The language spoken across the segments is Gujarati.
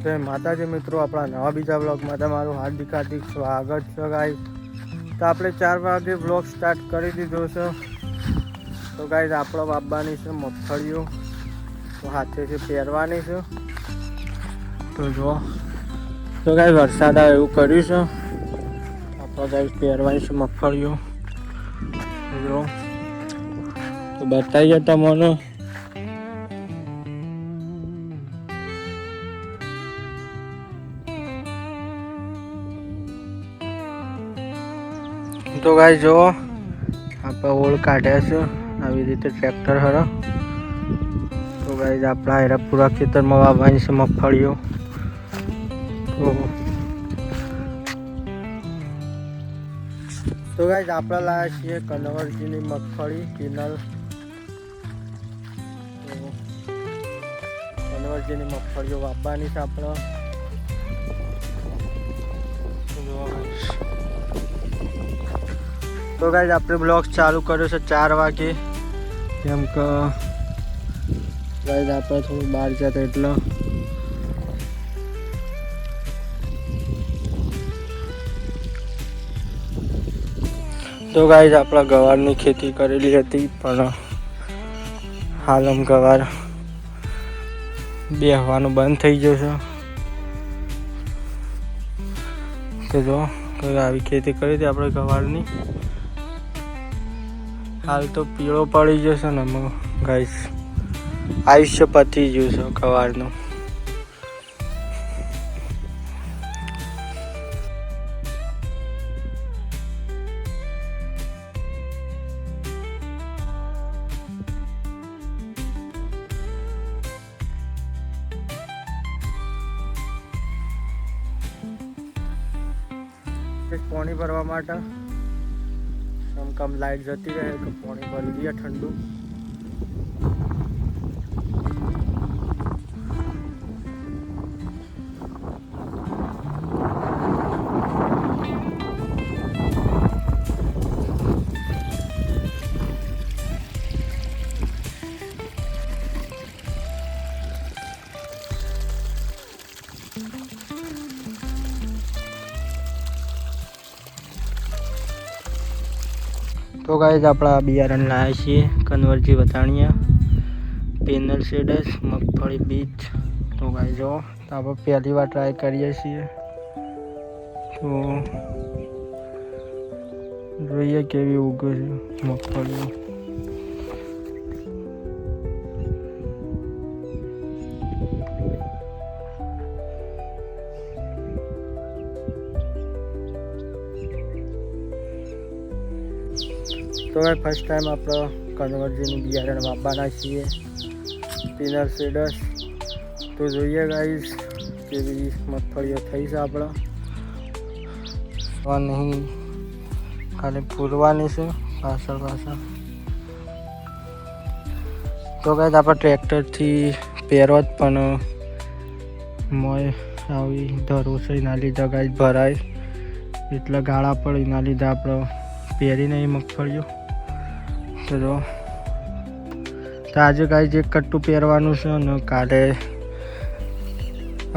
જય માતાજી મિત્રો, આપણા નવા બીજા બ્લોગમાં તમારું હાર્દિક સ્વાગત છે ગાઈસ। તો આપણે 4 વાગે બ્લોગ સ્ટાર્ટ કરી દીધો છે। તો ગાઈસ આપણો બાબાની છે મગફળીઓ, તો હાથેથી પહેરવાની છે। તો જો તો ગાઈસ વરસાદ આવે એવું કર્યું છે, આપણો ગાઈસ પહેરવાની છે મગફળીઓ। જો તો બતાવીએ તમને। तो गाइस जो आप ओळ काढ्या છે આવી રીતે ટ્રેક્ટર હરો। તો ગાઈસ આપણા એરા પૂરા ખેતરમાં વાવવાની છે મગફળીઓ। તો ગાઈસ આપણે લાયા છીએ કનવરજીની મગફળી કિનલ। કનવરજીની મગફળીઓ વાવવાની છે આપણે। तो गाइस આપણે બ્લોગ ચાલુ કર્યો છે 4 વાગે, કેમ કે ગાઈસ આપણે થોડું બહાર જતા એટલે તો ગાઈસ આપણા ગવારની ખેતી કરેલી હતી, પણ હાલ આમ ગવાર બેહવાનું બંધ થઈ ગયું છે। તો જો આવી ખેતી કરી હતી આપણે ગવારની, हाल तो पीड़ो पड़ी जैसे ने गाइस आयुष्य पती गયું છે ગવારનું। पानी भरवा માટે कम लाइट जती रहे तो पानी भर दिया ठंडू। तो गाइस अपना बियारण लाया छे कन्वरजी वताणिया पेनल शेडस मगफળી बीज। तो गाइस जो तो आप पहली बार ट्राय करिए छे, तो જોઈએ કેવી ઉગે છે મગફળી। तो भाई फर्स्ट टाइम आप कन्वरजीનું બિયારણ વાવવાના છીએ પિનલ સીડ્સ। તો જોઈએ ગાઈસ કેવી મગફળીઓ થઈ છે આપણા। નહીં ખાલી પૂરવાની છે પાછળ। તો ગાઈસ આપણે ટ્રેક્ટરથી પહેરો જ, પણ મોય આવી ધરું છે એના લીધે ગાઈસ ભરાય એટલે ગાળા પડે, એના લીધે આપણે પહેરી નહીં મગફળીઓ। તો જો તો આજે ગાઈસ એક કટ્ટું પહેરવાનું છે ને કાલે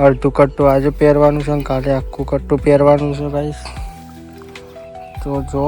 અડધું કટ્ટું આજે પહેરવાનું છે ને કાલે આખું કટ્ટું પહેરવાનું છે ગાઈસ। તો જો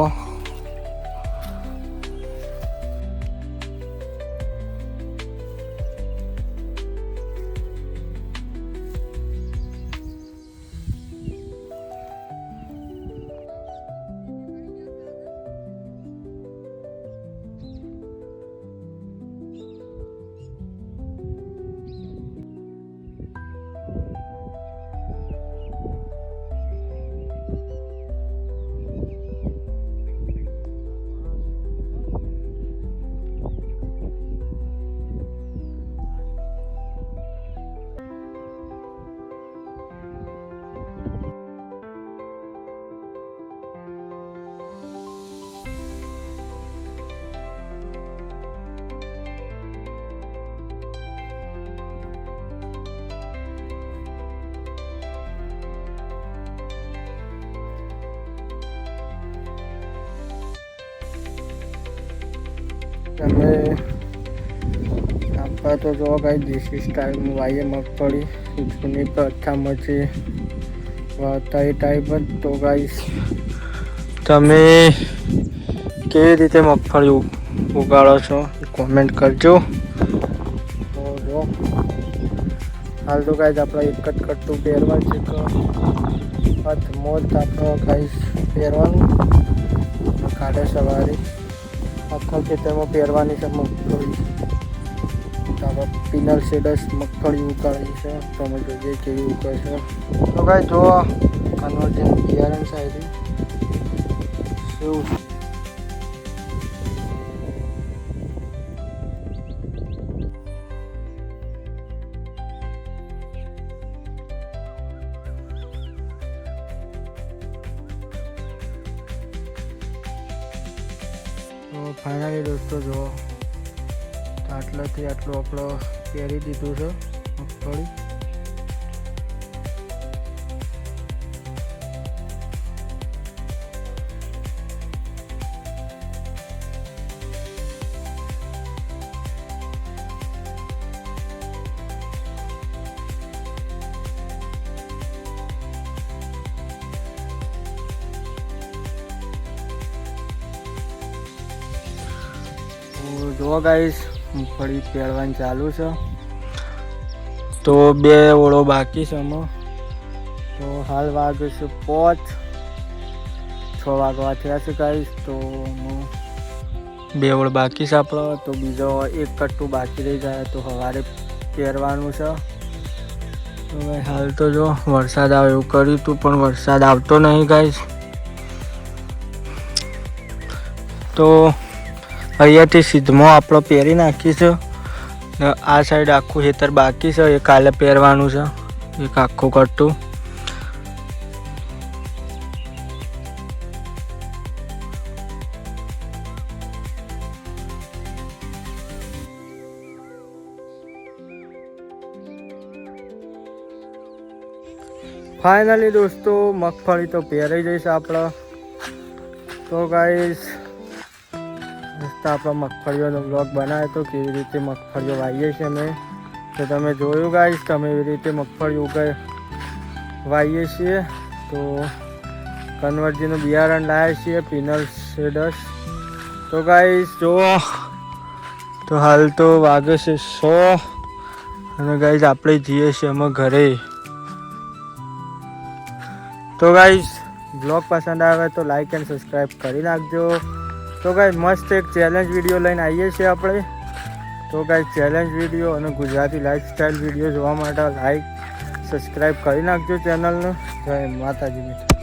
તમે અથવા તો જો ગાઈસ દેશી સ્ટાઇલમાં વાઈએ મગફળી જૂની પ્રથામાં જે વાવતા એ ટાઈપ જ. તો ગાઈસ તમે કેવી રીતે મગફળી ઉગાડો છો એ કોમેન્ટ કરજો. તો જો હાલ તો ગાઈસ આપણે એક જ કટ્ટું પહેરવા છે કે મોજ આપણો ગાઈસ પહેરવાનું કાલે સવારે આખા ખેતરમાં પહેરવાની છે મગફળી. આપણે પિનલ શેડસ મગફળી ઉગાડી છે, તમે જોઈએ કેવી ઉગાડશે. તો ગાઈસ જો કન્વર્જન બિયારણ સાઈડ શું તો ફાઇનલી દોસ્તો જો આટલાથી આટલું આપણો પહેરી દીધું છે મગફળી. જો ગાઈસ મગફળી પહેરવાનું ચાલુ છે. તો 2 ઓળો બાકી છે આમાં. તો હાલ વાગે છે 5, 6 વાગવા થયા છે ગાઈસ. તો 2 ઓળ બાકી છે આપણો. તો બીજો એક કટ્ટું બાકી રહી જાય તો સવારે પહેરવાનું છે. તો હાલ તો જો વરસાદ આવે એવું કર્યું હતું પણ વરસાદ આવતો નહીં ગાઈસ. તો અહીંયાથી સીધમાં આપણો પહેરી નાખીશું. આ સાઈડ આખું ખેતર બાકી છે, એ કાલે પહેરવાનું છે એક આખું કટ્ટું. ફાઇનલી દોસ્તો મગફળી તો પહેરાઈ જઈશ આપણા. તો ગાઈસ આપણો મગફળીઓનો બ્લોગ બનાવ્યો તો કેવી રીતે મગફળીઓ વાવીએ છીએ અમે. તો તમે જોયું ગાઈસ તમે એવી રીતે મગફળી વાવીએ છીએ. તો કન્વર્જીનું બિયારણ લાવ્યા છીએ પિનલ શેડસ. તો ગાઈસ જો તો હાલ તો વાગે છે 100 અને ગાઈસ આપણે જઈએ છીએ અમે ઘરે. તો ગાઈસ બ્લોગ પસંદ આવે તો લાઈક એન્ડ સબસ્ક્રાઈબ કરી નાખજો. તો ગાઈસ મસ્ત એક ચેલેન્જ વિડીયો લઈને આવીએ છીએ આપણે. તો ગાઈસ ચેલેન્જ વિડીયો અને ગુજરાતી લાઈફસ્ટાઈલ વિડીયો જોવા માટે લાઈક સબસ્ક્રાઈબ કરી નાખજો ચેનલને. જય માતાજી મિત્રો.